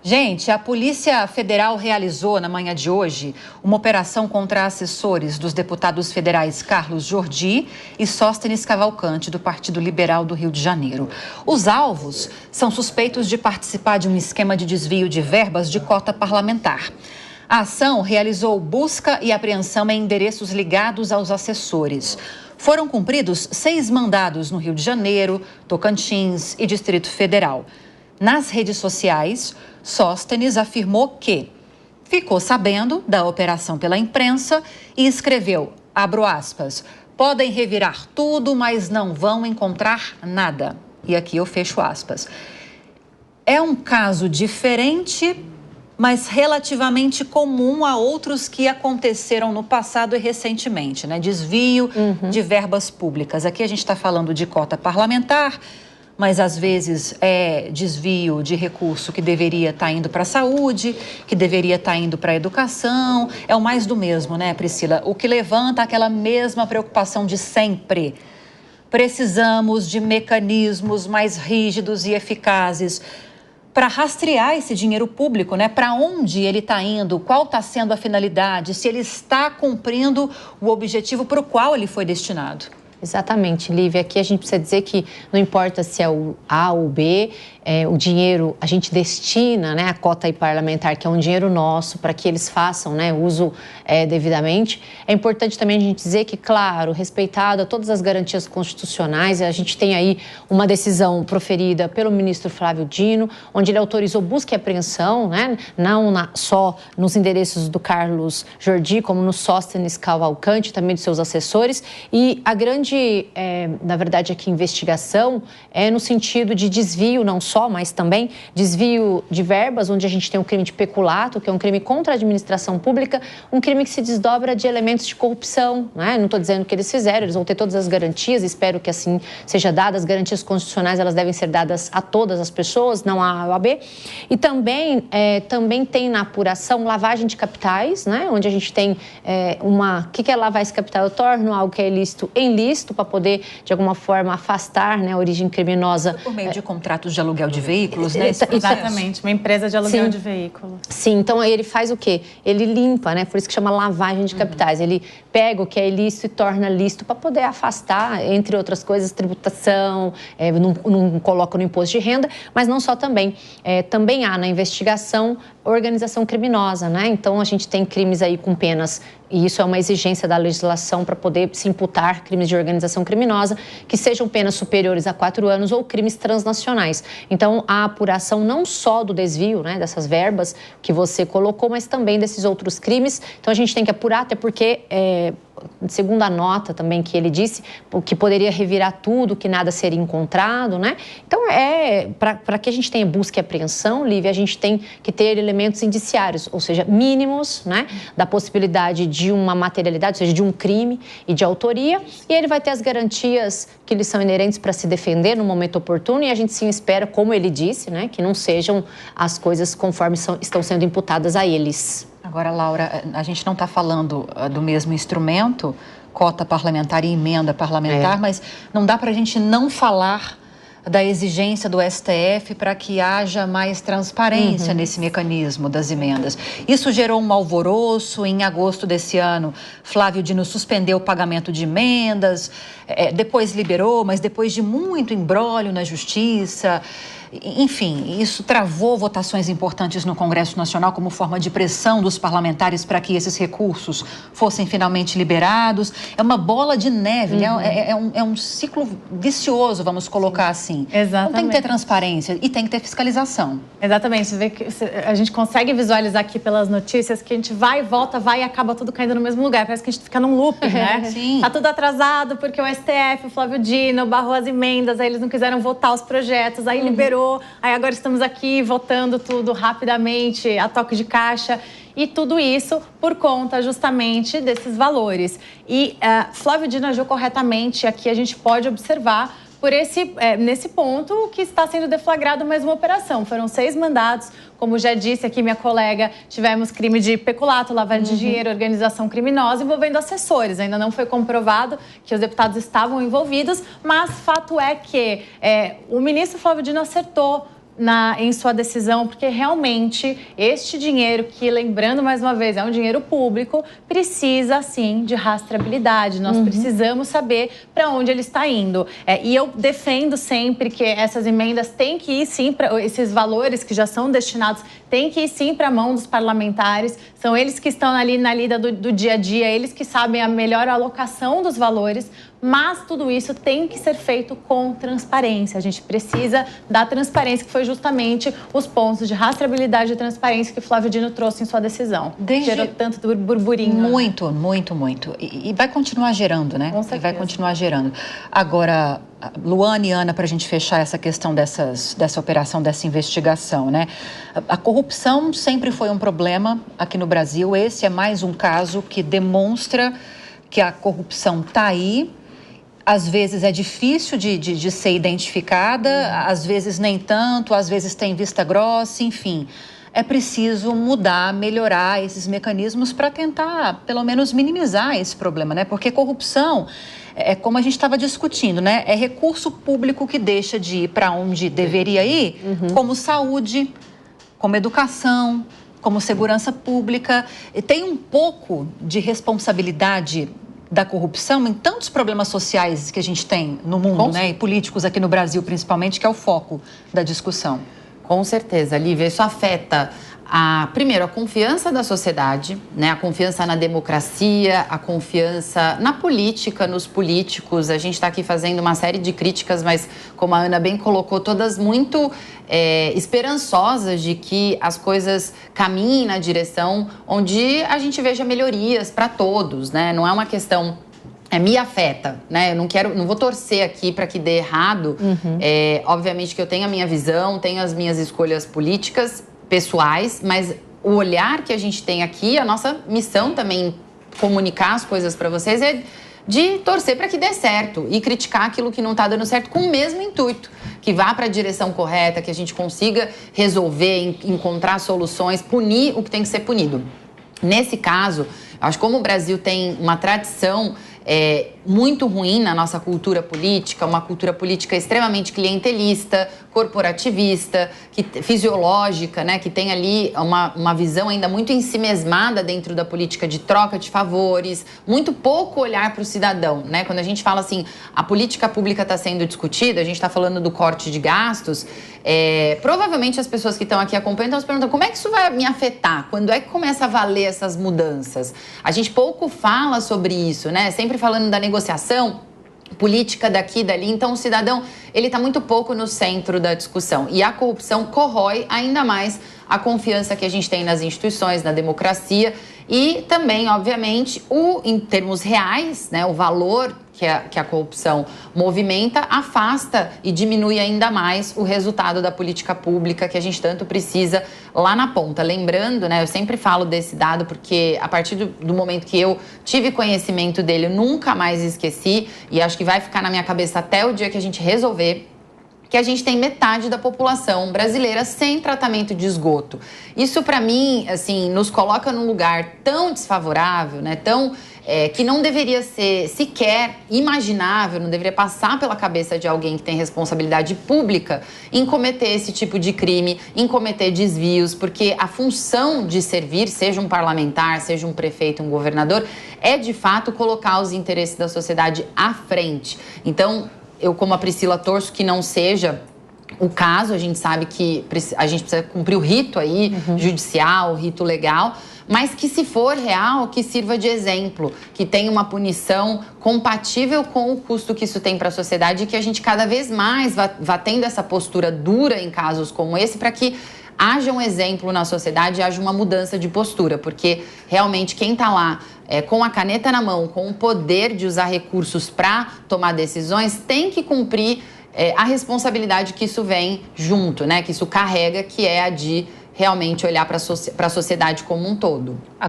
Gente, a Polícia Federal realizou na manhã de hoje uma operação contra assessores dos deputados federais Carlos Jordi e Sóstenes Cavalcante, do Partido Liberal do Rio de Janeiro. Os alvos são suspeitos de participar de um esquema de desvio de verbas de cota parlamentar. A ação realizou busca e apreensão em endereços ligados aos assessores. Foram cumpridos 6 mandados no Rio de Janeiro, Tocantins e Distrito Federal. Nas redes sociais, Sóstenes afirmou que ficou sabendo da operação pela imprensa e escreveu, abro aspas, podem revirar tudo, mas não vão encontrar nada. E aqui eu fecho aspas. É um caso diferente, mas relativamente comum a outros que aconteceram no passado e recentemente, né? Desvio de verbas públicas. Aqui a gente está falando de cota parlamentar, mas às vezes é desvio de recurso que deveria estar indo para a saúde, que deveria estar indo para a educação. É o mais do mesmo, né, Priscila? O que levanta aquela mesma preocupação de sempre. Precisamos de mecanismos mais rígidos e eficazes para rastrear esse dinheiro público, né? Para onde ele está indo, qual está sendo a finalidade, se ele está cumprindo o objetivo para o qual ele foi destinado. Exatamente, Lívia. Aqui a gente precisa dizer que não importa se é o A ou B, o dinheiro a gente destina, né, a cota parlamentar, que é um dinheiro nosso, para que eles façam, né, uso devidamente. É importante também a gente dizer que, claro, respeitado todas as garantias constitucionais, a gente tem aí uma decisão proferida pelo ministro Flávio Dino, onde ele autorizou busca e apreensão, né, não só nos endereços do Carlos Jordi, como no Sóstenes Cavalcante, também dos seus assessores, e a grande na verdade, aqui investigação é no sentido de desvio, não só, mas também desvio de verbas, onde a gente tem um crime de peculato, que é um crime contra a administração pública, um crime que se desdobra de elementos de corrupção, né? Não estou dizendo que eles fizeram, eles vão ter todas as garantias, espero que assim seja dada. As garantias constitucionais, elas devem ser dadas a todas as pessoas, não à OAB. E também tem na apuração lavagem de capitais, né? Onde a gente tem o que é lavar esse capital? Eu torno algo que é ilícito em lícito, para poder, de alguma forma, afastar, né, a origem criminosa. Por meio de contratos de aluguel de veículos, né? Exatamente, uma empresa de aluguel de veículos. Sim, então aí ele faz o quê? Ele limpa, né? Por isso que chama lavagem de capitais. Ele pega o que é ilícito e torna lícito para poder afastar, entre outras coisas, tributação, não coloca no imposto de renda, mas não só também. Também há na investigação organização criminosa, né? Então a gente tem crimes aí com penas, e isso é uma exigência da legislação para poder se imputar crimes de organização criminosa, que sejam penas superiores a 4 anos ou crimes transnacionais. Então a apuração não só do desvio, né, dessas verbas que você colocou, mas também desses outros crimes. Então a gente tem que apurar, até porque segundo a nota também que ele disse, que poderia revirar tudo, que nada seria encontrado, né? Então, para que a gente tenha busca e apreensão, Lívia, a gente tem que ter elementos indiciários, ou seja, mínimos, né? Da possibilidade de uma materialidade, ou seja, de um crime e de autoria, e ele vai ter as garantias que lhes são inerentes para se defender no momento oportuno, e a gente sim espera, como ele disse, né? Que não sejam as coisas conforme estão sendo imputadas a eles. Agora, Laura, a gente não está falando do mesmo instrumento, cota parlamentar e emenda parlamentar, mas não dá para a gente não falar da exigência do STF para que haja mais transparência nesse mecanismo das emendas. Isso gerou um alvoroço. Em agosto desse ano, Flávio Dino suspendeu o pagamento de emendas, depois liberou, mas depois de muito imbróglio na Justiça. Enfim, isso travou votações importantes no Congresso Nacional como forma de pressão dos parlamentares para que esses recursos fossem finalmente liberados. É uma bola de neve, né? É um ciclo vicioso, vamos colocar assim. Exatamente. Então tem que ter transparência e tem que ter fiscalização. Exatamente. Você vê que a gente consegue visualizar aqui pelas notícias que a gente vai, volta, vai e acaba tudo caindo no mesmo lugar. Parece que a gente fica num loop, né? Sim. Tá tudo atrasado porque o STF, o Flávio Dino, barrou as emendas, aí eles não quiseram votar os projetos, aí liberou. Aí agora estamos aqui votando tudo rapidamente, a toque de caixa. E tudo isso por conta justamente desses valores. E Flávio Dino agiu corretamente. Aqui a gente pode observar nesse ponto que está sendo deflagrado mais uma operação. Foram 6 mandados, como já disse aqui minha colega, tivemos crime de peculato, lavagem de dinheiro, organização criminosa envolvendo assessores. Ainda não foi comprovado que os deputados estavam envolvidos, mas fato é que o ministro Flávio Dino acertou em sua decisão, porque realmente este dinheiro, que, lembrando mais uma vez, é um dinheiro público, precisa sim de rastreabilidade. Nós precisamos saber para onde ele está indo. E eu defendo sempre que essas emendas têm que ir sim para esses valores que já são destinados, têm que ir sim para a mão dos parlamentares. São eles que estão ali na lida do dia a dia, eles que sabem a melhor alocação dos valores. Mas tudo isso tem que ser feito com transparência. A gente precisa da transparência, que foi justamente os pontos de rastreabilidade e transparência que o Flávio Dino trouxe em sua decisão. Gerou tanto burburinho. Muito, muito, muito. E vai continuar gerando, né? Com certeza. E vai continuar gerando. Agora, Luana e Ana, para a gente fechar essa questão dessa operação, dessa investigação, né? A corrupção sempre foi um problema aqui no Brasil. Esse é mais um caso que demonstra que a corrupção está aí. Às vezes é difícil de ser identificada, às vezes nem tanto, às vezes tem vista grossa, enfim. É preciso mudar, melhorar esses mecanismos para tentar, pelo menos, minimizar esse problema, né? Porque corrupção, como a gente estava discutindo, né? É recurso público que deixa de ir para onde deveria ir, como saúde, como educação, como segurança pública. E tem um pouco de responsabilidade da corrupção em tantos problemas sociais que a gente tem no mundo, né? E políticos aqui no Brasil, principalmente, que é o foco da discussão. Com certeza, Lívia. Isso afeta, primeiro, a confiança da sociedade, né? A confiança na democracia, a confiança na política, nos políticos. A gente está aqui fazendo uma série de críticas, mas, como a Ana bem colocou, todas muito esperançosas de que as coisas caminhem na direção onde a gente veja melhorias para todos, né? Não é uma questão... me afeta, né? Eu não vou torcer aqui para que dê errado. Obviamente que eu tenho a minha visão, tenho as minhas escolhas políticas, pessoais, mas o olhar que a gente tem aqui, a nossa missão também, comunicar as coisas para vocês, é de torcer para que dê certo e criticar aquilo que não está dando certo com o mesmo intuito, que vá para a direção correta, que a gente consiga resolver, encontrar soluções, punir o que tem que ser punido. Nesse caso, acho que como o Brasil tem uma tradição muito ruim na nossa cultura política, uma cultura política extremamente clientelista, corporativista, fisiológica, né, que tem ali uma visão ainda muito ensimesmada dentro da política de troca de favores, muito pouco olhar para o cidadão, né? Quando a gente fala assim, a política pública está sendo discutida, a gente está falando do corte de gastos, provavelmente as pessoas que estão aqui acompanhando estão se perguntando como é que isso vai me afetar? Quando é que começa a valer essas mudanças? A gente pouco fala sobre isso, né? Sempre falando da negociação política daqui e dali, então o cidadão, ele está muito pouco no centro da discussão. E a corrupção corrói ainda mais a confiança que a gente tem nas instituições, na democracia e também, obviamente, em termos reais, né, o valor que a corrupção movimenta afasta e diminui ainda mais o resultado da política pública que a gente tanto precisa lá na ponta. Lembrando, né, eu sempre falo desse dado porque a partir do momento que eu tive conhecimento dele, eu nunca mais esqueci e acho que vai ficar na minha cabeça até o dia que a gente resolver, que a gente tem metade da população brasileira sem tratamento de esgoto. Isso, para mim, assim, nos coloca num lugar tão desfavorável, né, que não deveria ser sequer imaginável, não deveria passar pela cabeça de alguém que tem responsabilidade pública em cometer esse tipo de crime, em cometer desvios, porque a função de servir, seja um parlamentar, seja um prefeito, um governador, é de fato colocar os interesses da sociedade à frente. Então, eu, como a Priscila, torço que não seja o caso. A gente sabe que a gente precisa cumprir o rito aí, judicial, o rito legal, mas que, se for real, que sirva de exemplo, que tenha uma punição compatível com o custo que isso tem para a sociedade e que a gente cada vez mais vá tendo essa postura dura em casos como esse, para que haja um exemplo na sociedade, haja uma mudança de postura, porque realmente quem está lá com a caneta na mão, com o poder de usar recursos para tomar decisões, tem que cumprir a responsabilidade que isso vem junto, né? Que isso carrega, que é a de realmente olhar para a sociedade como um todo.